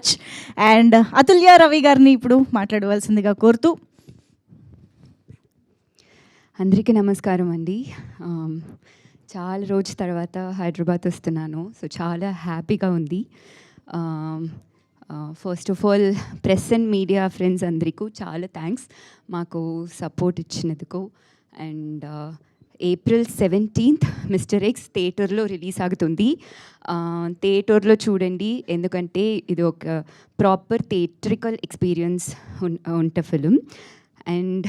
Much. And Atulya Ravi గారిని ఇప్పుడు మాట్లాడవలసిందిగా కోరుతూ. అందరికీ నమస్కారం అండి. చాలా రోజు తర్వాత హైదరాబాద్ వస్తున్నాను, సో చాలా హ్యాపీగా ఉంది. First of all press and media friends అందరికీ చాలా థ్యాంక్స్ మాకు సపోర్ట్ ఇచ్చినందుకు. And April 17th mister X థియేటర్లో రిలీజ్ అవుతుంది. థియేటర్లో చూడండి, ఎందుకంటే ఇది ఒక ప్రాపర్ థియేట్రికల్ ఎక్స్పీరియన్స్ ఉంట ఫిలిం. అండ్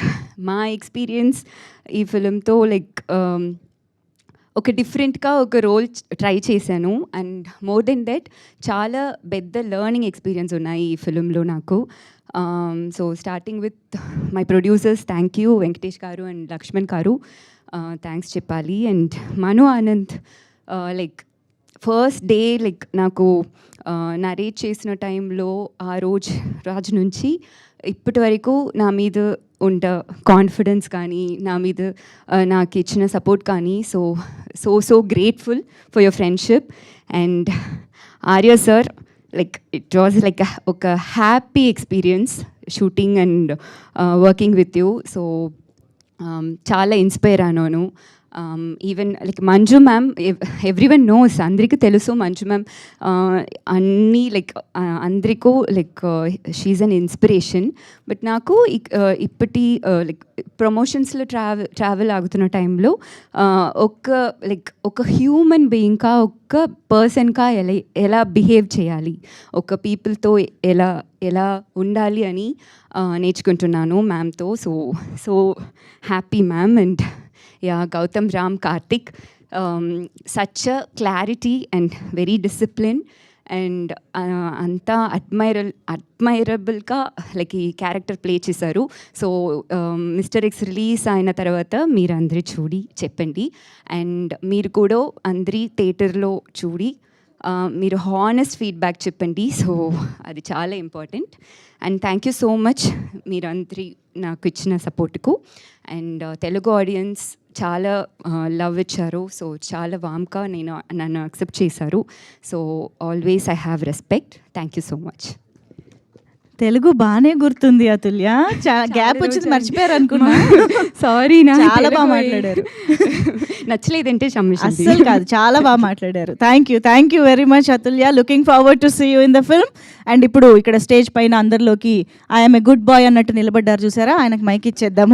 మా ఎక్స్పీరియన్స్ ఈ ఫిలింతో లైక్ ఒక డిఫరెంట్గా ఒక రోల్ ట్రై చేశాను. అండ్ మోర్ దెన్ దట్ చాలా పెద్ద లర్నింగ్ ఎక్స్పీరియన్స్ ఉన్నాయి ఈ ఫిలింలో నాకు. So starting with my producers, thank you Venkatesh గారు అండ్ లక్ష్మణ్ గారు, థ్యాంక్స్ చెప్పాలి. And Manu Anand, like first day like నాకు నరేట్ చేసిన టైంలో ఆ రోజు నుంచి ఇప్పటి వరకు నా మీద ఉండ కాన్ఫిడెన్స్ కానీ, నా మీద నాకు ఇచ్చిన సపోర్ట్ కానీ, so grateful for your friendship. And Arya sir, like it was like ఒక happy experience shooting and working with you. So చాలా ఇన్స్పైర్ అయ్యాను. Even like Manju ma'am, everyone knows, అందరికీ తెలుసు మంజు మ్యామ్ అన్నీ లైక్ అందరికీ like she an inspiration. But నాకు ఇప్పటి like ప్రమోషన్స్లో travel ఆగుతున్న టైంలో ఒక హ్యూమన్ బీయింగ్గా, ఒక పర్సన్గా ఎలా బిహేవ్ చేయాలి, ఒక పీపుల్తో ఎలా ఉండాలి అని నేర్చుకుంటున్నాను మ్యామ్తో. So happy ma'am. And Gautam Ram Karthik, such a clarity and very discipline and anta admirable ka like ee character play chesaru. So Mr. X release ayina tarvata meer andri choodi cheppandi, and meer kudo andri theater lo choodi మీరు honest feedback చెప్పండి. So అది చాలా important. And thank you so much మీరందరి నాకు ఇచ్చిన సపోర్ట్కు. And Telugu audience చాలా love ఇచ్చారు. సో చాలా వామ్గా నన్ను యాక్సెప్ట్ చేశారు. So always I have respect. Thank you so much. Telugu బాగానే గుర్తుంది అతుల్య, గ్యాప్ వచ్చింది మర్చిపోయారు అనుకున్నా. సారీ, చాలా బాగా మాట్లాడారు. నచ్చలేదంటే అస్సలు కాదు, చాలా బాగా మాట్లాడారు. Thank you very much Atulya. Looking forward to see you in the film. And ఇప్పుడు ఇక్కడ స్టేజ్ పైన అందరిలోకి ఐఎమ్ ఏ గుడ్ బాయ్ అన్నట్టు నిలబడ్డారు చూసారా, ఆయనకు మైక్ ఇచ్చేద్దాము.